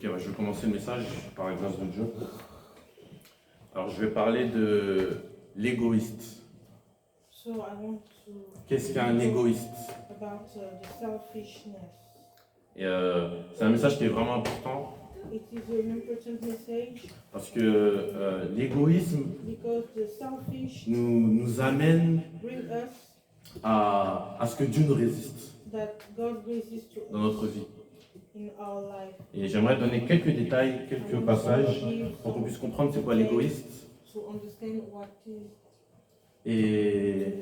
Ok, je vais commencer le message par la grâce de Dieu. Alors, je vais parler de l'égoïste. So I want to Qu'est-ce qu'un égoïste? about the selfishness. Et c'est un message qui est vraiment important It is an important message parce que l'égoïsme because the selfish nous amène bring us à ce que Dieu nous résiste that God resists to dans notre vie. in our life. Et j'aimerais donner quelques détails, quelques passages pour qu'on puisse comprendre c'est quoi l'égoïste. To understand what is Et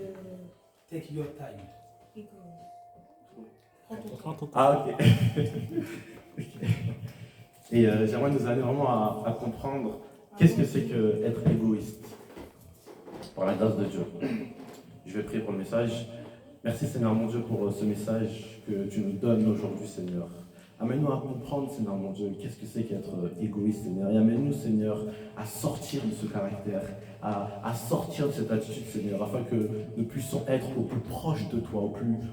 Take your time. ego. Prends ton temps. ah ok. Et j'aimerais nous aller vraiment à comprendre qu'est-ce que c'est que être égoïste par la grâce de Dieu. Je vais prier pour le message. Merci Seigneur mon Dieu pour ce message que tu nous donnes aujourd'hui Seigneur. Amène-nous à comprendre Seigneur mon Dieu qu'est-ce que c'est qu'être égoïste Seigneur. Et amène-nous Seigneur à sortir de ce caractère, à sortir de cette attitude Seigneur, afin que nous puissions être au plus proche de toi,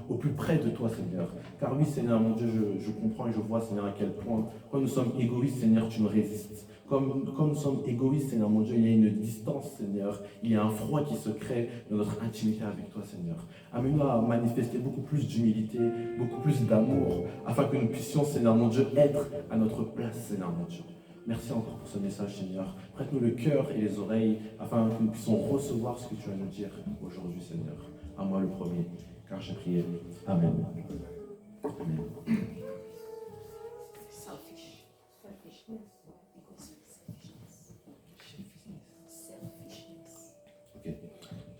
au plus près de toi Seigneur. Car oui Seigneur mon Dieu, je comprends et je vois Seigneur à quel point quand nous sommes égoïstes Seigneur tu nous résistes. Comme nous sommes égoïstes, Seigneur mon Dieu, il y a une distance, Seigneur. Il y a un froid qui se crée dans notre intimité avec toi, Seigneur. Amène-nous à manifester beaucoup plus d'humilité, beaucoup plus d'amour, afin que nous puissions, Seigneur mon Dieu, être à notre place, Seigneur mon Dieu. Merci encore pour ce message, Seigneur. Prête-nous le cœur et les oreilles, afin que nous puissions recevoir ce que tu vas nous dire aujourd'hui, Seigneur. À moi le premier, car j'ai prié. Amen. Amen. Selfishness.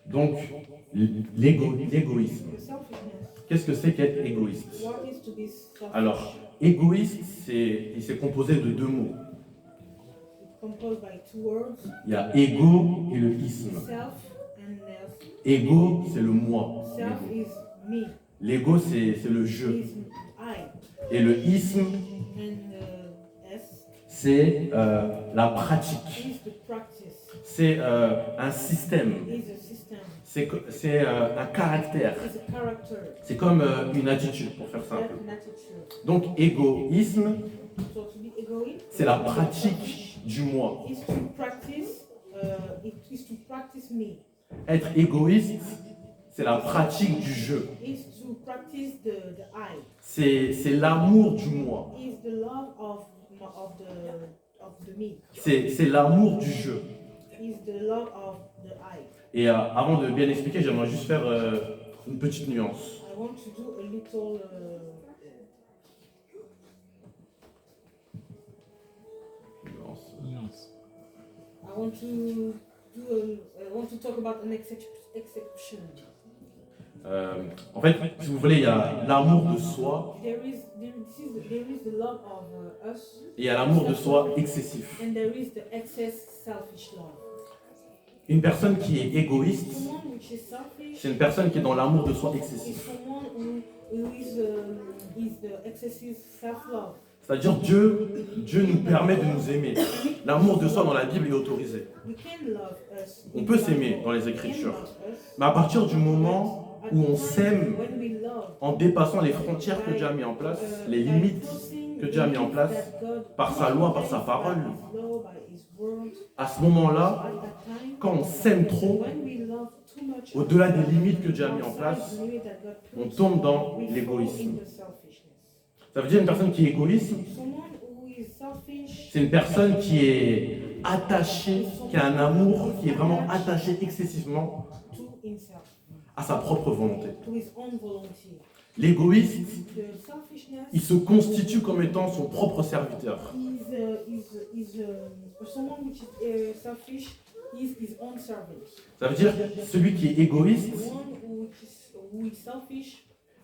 Donc, l'égoïsme. The selfishness. Qu'est-ce que c'est qu'être égoïste? What is to be selfish? Alors, égoïste, il s'est composé de deux mots. It's composed by two words, Il y a égo et le isme. self and ness. Égo, c'est le moi. Self is me, L'ego, c'est le je. is I, Et le isme, and S c'est la pratique. is the practice, C'est un système. is a system, C'est un caractère. is a character, C'est comme une attitude, pour faire simple. an attitude. Donc, égoïsme, So to be egoist c'est la pratique du moi. is to practice, it is to practice me, Être égoïste, c'est la pratique du je. is to practice the I, C'est l'amour du moi. is the love of the me, C'est l'amour du je. is the love of the I. Et avant de bien expliquer, j'aimerais juste faire une petite nuance. I want to do a little I want to talk about an exception. En fait, si vous voulez, il y a l'amour de soi There is the love of us, et il y a l'amour de soi excessif. and there is the excess selfish love. Une personne qui est égoïste, Someone which is selfish c'est une personne qui est dans l'amour de soi is excessif. someone who is the excessive self-love. C'est-à-dire Dieu nous permet de nous aimer. L'amour de soi dans la Bible est autorisé. We can love us. On peut s'aimer dans les Écritures. Mais à partir du moment où on s'aime When we love, en dépassant les frontières que Dieu a mis en place, les limites que Dieu a mis en place, par sa loi, par sa parole, à ce moment-là, quand on s'aime trop, au-delà des limites que Dieu a mis en place, on tombe dans l'égoïsme. Ça veut dire une personne qui est égoïste, c'est une personne qui est attachée, qui a un amour, qui est vraiment attaché excessivement à sa propre volonté. L'égoïste, il se constitue comme étant son propre serviteur. Ça veut dire celui qui est égoïste,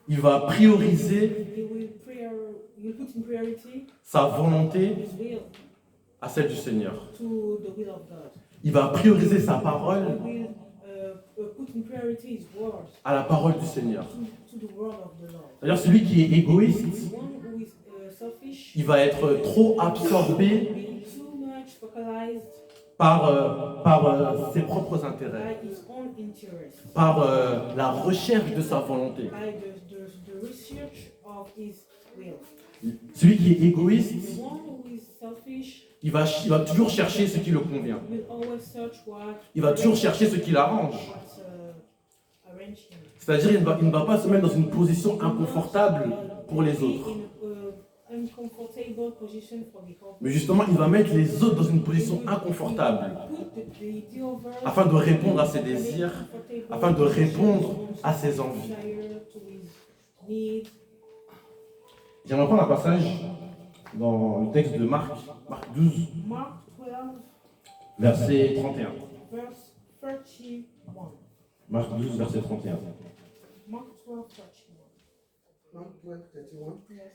il va prioriser sa volonté à celle du Seigneur. Il va prioriser sa parole à la parole du Seigneur. C'est-à-dire celui qui est égoïste, il va être trop absorbé par ses propres intérêts, par la recherche de sa volonté. will. Celui qui est égoïste, The one who is selfish il va toujours chercher ce qui le convient. will always search what Il va toujours chercher ce qui l'arrange. arrange him. C'est-à-dire il ne va pas se mettre dans une position inconfortable pour les autres. Uncomfortable position for the other. Mais justement, il va mettre les autres dans une position inconfortable afin de répondre à ses désirs, afin de répondre à ses envies. J'aimerais prendre un passage dans le texte de Marc 12, Mark 12, verset 31. verse 31. Marc 12, verset 31. Mark 12, 31. Mark 12, 31. Yes.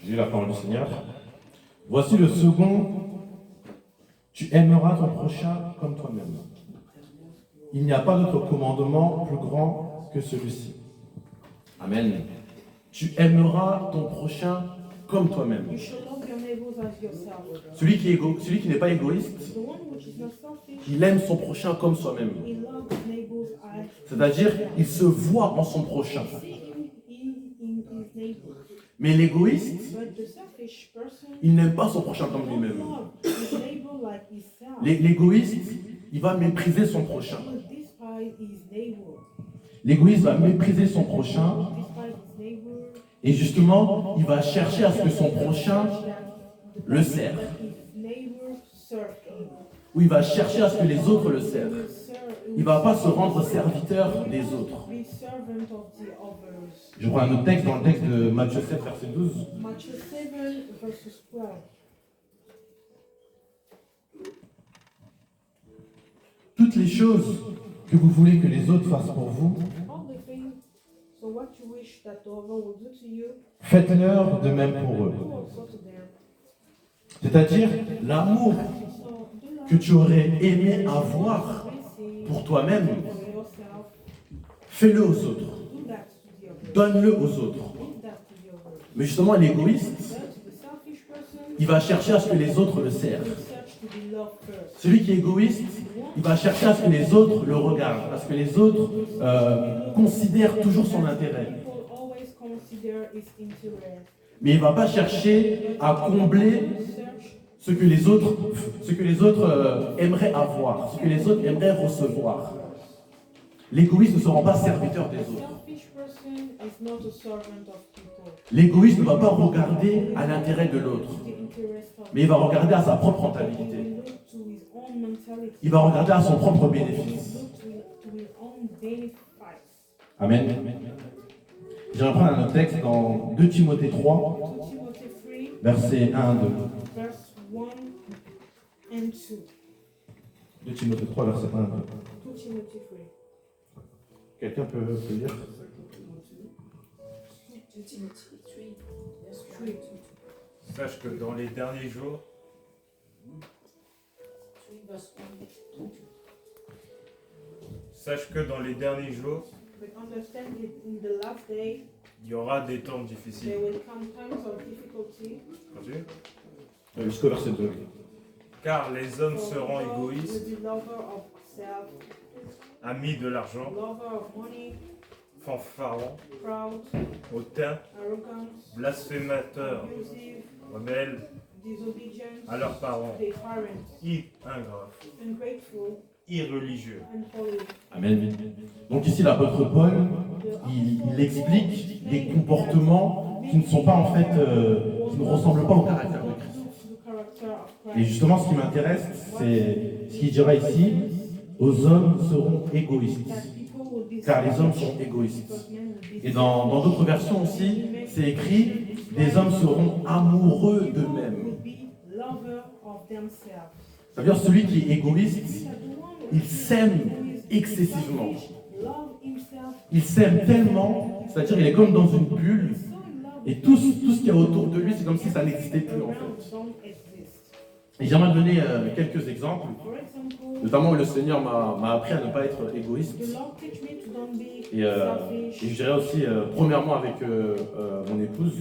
J'ai la parole du Seigneur. Voici le second. Tu aimeras ton prochain comme toi-même. Il n'y a pas d'autre commandement plus grand que celui-ci. Amen. Tu aimeras ton prochain comme toi-même. You shall love your neighbors as yourself. Celui qui n'est pas égoïste, The one which is not selfish, il aime son prochain comme soi-même. he loves his neighbors as C'est-à-dire, il se voit en son prochain. see him in his neighbor. Mais l'égoïste, But the selfish person il n'aime pas son prochain comme don't lui-même. love his neighbor like himself. L'égoïste, il va mépriser son prochain. He will despise his neighbor. L'égoïste va mépriser son prochain. Despise his neighbor. Et justement, il va chercher à ce que son prochain le serve. That his neighbor serve him. Ou il va chercher à ce que les autres le He servent. will serve. Il ne va pas se rendre serviteur des autres. Be servant of the others. Je prends un autre texte dans le texte de Matthieu 7, verset 12. Matthew 7 verses 12. Toutes les choses que vous voulez que les autres fassent pour vous, All the things, so what you wish that the other will do to you, faites-leur de même pour eux. do also to them. C'est-à-dire l'amour So do not que tu aurais aimé avoir receive pour toi-même, for yourself, fais-le aux autres. do that to the others. Donne-le aux autres. Give that to the others. Mais justement, l'égoïste, But the selfish person il va chercher à ce que les autres le servent. will search to be loved first. Celui qui est égoïste, il va chercher à ce que les autres le regardent, à ce que les autres considèrent toujours son intérêt. People always consider his interest. Mais il ne va pas chercher à combler Search ce que les autres aimeraient avoir, ce que les autres aimeraient recevoir. L'égoïste ne se rend pas serviteur des a autres. selfish person is not a servant of people. L'égoïste ne va pas regarder à l'intérêt de l'autre, The interest of mais il va regarder à sa propre he rentabilité. will look to his own mentality. Il va regarder à son propre He bénéfice. will look to his own benefits. Amen. Je vais reprendre un autre texte dans 2 Timothée 3, 2 Timothy 3, versets 1 à 2. verse 1 and 2. 2 Timothée 3, versets 1 à 2. 2 Timothy 3. Quelqu'un peut lire? 2 Timothy 3, verse 1 Three. Sache que dans les derniers jours, 3, verse 1. sache que dans les derniers jours, But understand that in the last day il y aura des temps difficiles. there will come times of difficulty. Continue. Jusqu'au verset 2. Car les hommes For seront people égoïstes, will be lover of self, amis de l'argent, lover of money, fanfarons, proud, hautains, arrogant, blasphémateurs, abusive, rebelles disobedient, à leurs parents, their parents, ingrats, ungrateful, irreligieux. unholy. Amen. Donc ici, l'apôtre Paul, il explique des comportements qui ne sont pas en fait, qui ne ressemblent pas au caractère de Christ. Et justement, ce qui m'intéresse, c'est ce qu'il dira ici, aux hommes seront égoïstes, car les hommes sont égoïstes. Et dans d'autres versions aussi, c'est écrit, les hommes seront amoureux d'eux-mêmes. Ça veut dire celui qui est égoïste, il s'aime excessivement. Il s'aime tellement, c'est-à-dire il est comme dans une bulle, et tout ce qu'il y a autour de lui, c'est comme si ça n'existait plus en fait. Et j'aimerais donner quelques exemples, notamment où le Seigneur m'a appris à ne pas être égoïste. Et je dirais aussi, premièrement avec mon épouse,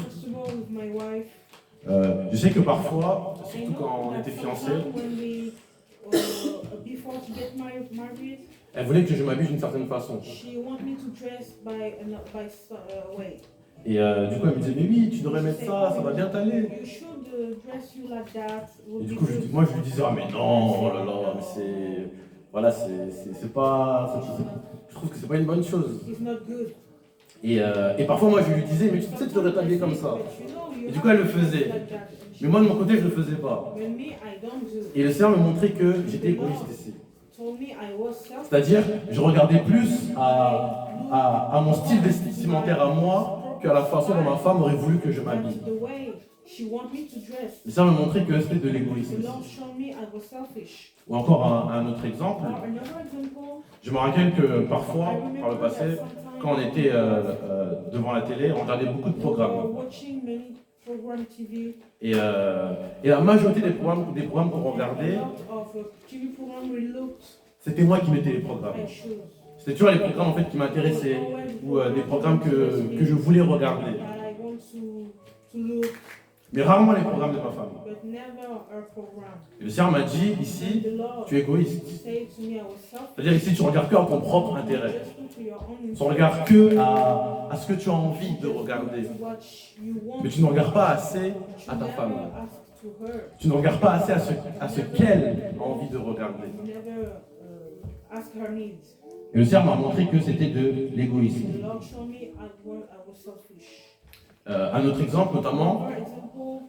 je sais que parfois, surtout quand on était fiancés, Elle voulait que je m'habille d'une certaine façon. She want me to dress by way. Et du coup, elle me disait, mais oui, tu devrais mettre ça, ça va bien t'aller. You should dress you like that. Et du coup, moi, je lui disais, ah, mais non, oh là là, mais c'est. Voilà, c'est pas. Je trouve que c'est pas une bonne chose. It's not good. Et parfois, moi, je lui disais, mais tu sais, tu devrais t'habiller comme ça. Et du coup, elle le faisait. Mais moi, de mon côté, je le faisais pas. Et le Seigneur me montrait que j'étais égoïste ici. C'est-à-dire, je regardais plus à mon style vestimentaire à moi qu'à la façon dont ma femme aurait voulu que je m'habille. Le Seigneur me montrait que c'était de l'égoïsme. Ou encore un autre exemple. Je me rappelle que parfois, par le passé, quand on était devant la télé, on regardait beaucoup de programmes. Et la majorité des programmes qu'on regardait, c'était moi qui mettais les programmes. C'était toujours les programmes en fait qui m'intéressaient ou des programmes que je voulais regarder. Mais rarement les programmes de ma femme. Et le Seigneur m'a dit ici, tu es égoïste. C'est-à-dire ici tu regardes que à ton propre intérêt. Tu ne regardes que à ce que tu as envie de regarder. Mais tu ne regardes pas assez à ta femme. Tu ne regardes pas assez à ce qu'elle a envie de regarder. Et le Seigneur m'a montré que c'était de l'égoïsme. Un autre exemple notamment,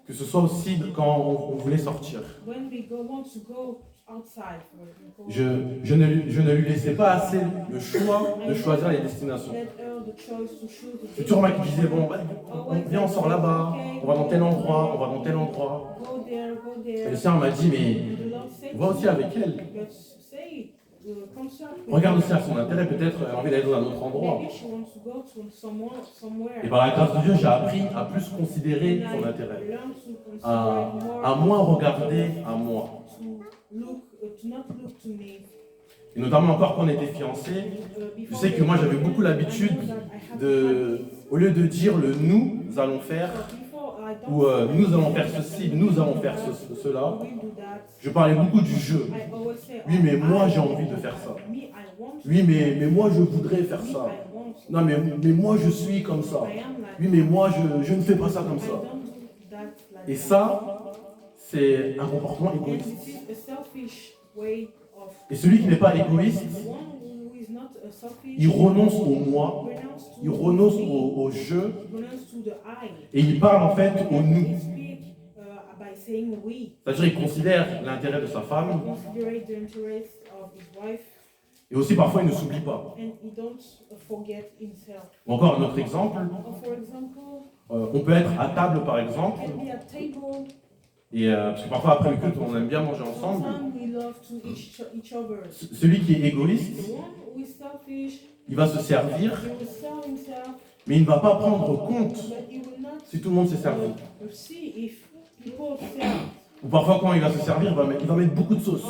que ce soit aussi quand on voulait sortir. Je ne lui laissais pas assez le choix de choisir les destinations. C'est toujours moi qui disais, bon, viens, on sort là-bas, on va dans tel endroit, on va dans tel endroit. Et le Seigneur m'a dit, mais va aussi avec elle. Regarde aussi à son intérêt, peut-être elle a envie d'aller dans un autre endroit. Et par la grâce de Dieu, j'ai appris à plus considérer son intérêt, à moins regarder à moi. Et notamment encore quand on était fiancés, je sais que moi j'avais beaucoup l'habitude de, au lieu de dire le nous allons faire, ou nous allons faire ceci, nous allons faire cela, je parlais beaucoup du je. Oui, mais moi j'ai envie de faire ça. Oui, mais moi je voudrais faire ça. Non, mais moi je suis comme ça. Oui, mais moi je ne fais pas ça comme ça. Et ça, c'est un comportement égoïste. Et celui qui n'est pas égoïste, il renonce au moi, il renonce au je, et il parle en fait au nous. C'est-à-dire qu'il considère l'intérêt de sa femme, et aussi parfois il ne s'oublie pas. Ou encore un autre exemple, on peut être à table par exemple, et parce que parfois après le culte on aime bien manger ensemble. Celui qui est égoïste, il va se servir, mais il ne va pas prendre compte si tout le monde s'est servi. Ou parfois quand il va se servir, il va mettre beaucoup de sauce.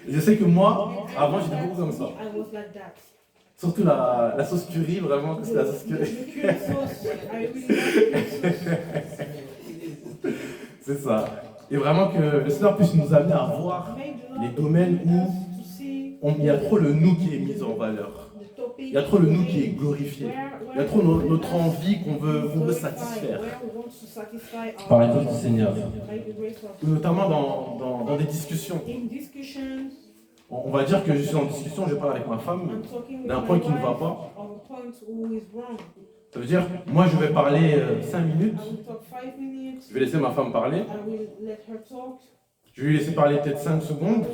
Je sais que moi, avant j'étais beaucoup comme ça. Surtout la sauce curry, vraiment, c'est la sauce curry. C'est ça. Et vraiment que le Seigneur puisse nous amener à voir les domaines où il y a trop le nous qui est mis en valeur. Il y a trop le nous qui est glorifié. Il y a trop notre envie qu'on veut satisfaire. Par la grâce du Seigneur. Notamment dans des discussions. On va dire que je suis en discussion, je parle avec ma femme d'un point qui ne va pas. Ça veut dire, moi je vais parler 5 minutes, je vais laisser ma femme parler, je vais lui laisser parler peut-être 5 secondes,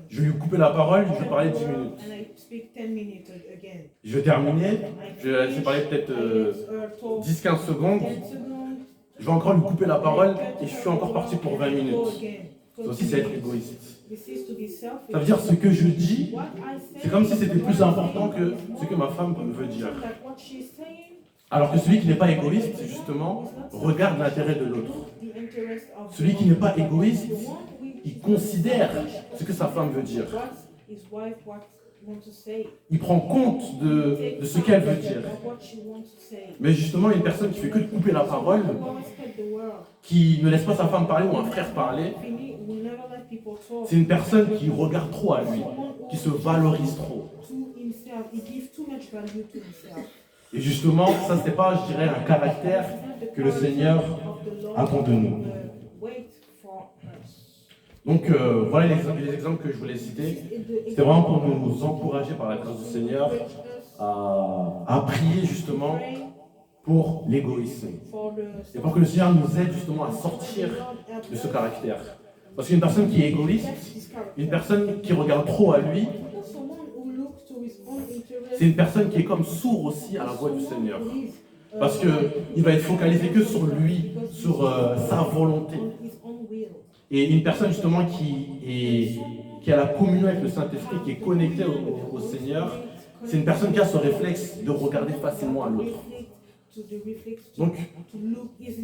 je vais lui couper la parole, je vais parler 10 minutes. Je vais terminer, je vais la laisser parler peut-être 10-15 secondes, je vais encore lui couper la parole et je suis encore parti pour 20 minutes. Ça aussi c'est être égoïste. Ça veut dire ce que je dis, c'est comme si c'était plus important que ce que ma femme veut dire. Alors que celui qui n'est pas égoïste, justement, regarde l'intérêt de l'autre. Celui qui n'est pas égoïste, il considère ce que sa femme veut dire. want to say. Il prend compte de ce qu'elle veut dire. Of what she wants to say. Mais justement, une personne qui fait que de couper la parole, Who always cut the word. qui ne laisse pas sa femme parler ou un frère parler, Fini will never let people talk. c'est une personne qui regarde trop à lui, Someone who qui se valorise trop. to himself, he gives too much value to himself. Et justement, ça c'est pas, je dirais, un caractère que le Seigneur attend de nous. Wait for us. Donc voilà les exemples que je voulais citer. C'était vraiment pour nous encourager par la grâce du Seigneur à prier justement pour l'égoïsme. Et pour que le Seigneur nous aide justement à sortir de ce caractère. Parce qu'une personne qui est égoïste, une personne qui regarde trop à lui, c'est une personne qui est comme sourd aussi à la voix du Seigneur. Parce qu'il va être focalisé que sur lui, sur sa volonté. Et une personne justement qui a la communion avec le Saint-Esprit, qui est connectée au Seigneur, c'est une personne qui a ce réflexe de regarder facilement à l'autre. Donc,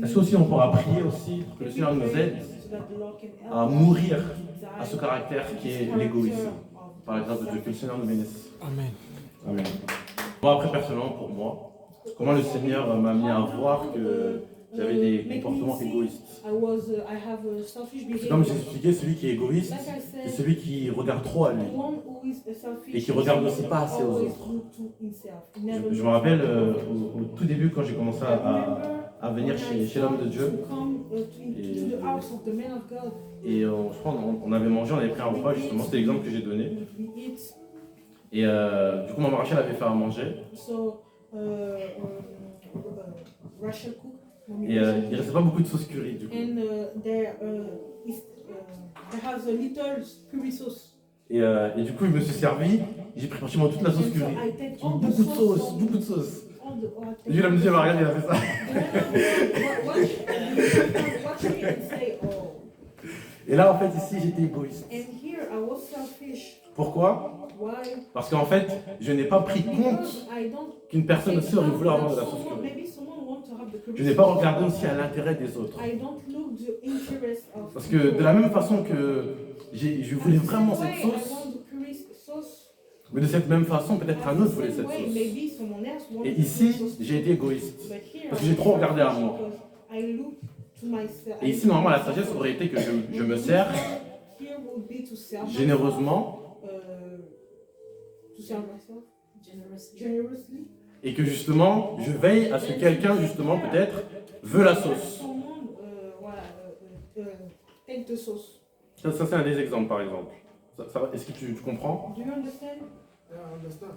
est-ce qu'aussi on pourra prier aussi pour que le Seigneur nous aide à mourir à ce caractère qui est l'égoïsme, par la grâce de Dieu, que le Seigneur nous bénisse. Amen. Amen. Moi, après, personnellement, pour moi, comment le Seigneur m'a mis à voir que j'avais des comportements égoïstes. C'est comme j'ai expliqué, celui qui est égoïste, c'est celui qui regarde trop à lui et qui regarde aussi pas assez aux autres. Je me rappelle au tout début quand j'ai commencé à venir chez l'homme de Dieu. Et je crois on avait mangé, on avait pris un repas, justement, c'était l'exemple que j'ai donné. Et du coup, maman Rachel avait fait à manger. Et il ne restait pas beaucoup de sauce curry, du coup. Et du coup, il me suis servi, j'ai pris pratiquement toute la sauce curry. Beaucoup de sauce, beaucoup de sauce. Et lui, il me dit, regarde, il a fait ça. Et là, en fait, ici, j'étais égoïste. Pourquoi? Parce qu'en fait, je n'ai pas pris compte qu'une personne aussi aurait voulu avoir de la sauce curry. Je n'ai pas regardé aussi à l'intérêt des autres. Parce que de la même façon que je voulais vraiment cette sauce, mais de cette même façon, peut-être un autre voulait cette sauce. Et ici, j'ai été égoïste. Parce que j'ai trop regardé à moi. Et ici, normalement, la sagesse aurait été que je me sers généreusement et que justement, je veille à ce que quelqu'un, justement, peut-être, veut la sauce. Ça c'est un des exemples, par exemple. Est-ce que tu comprends? Yeah, I understand.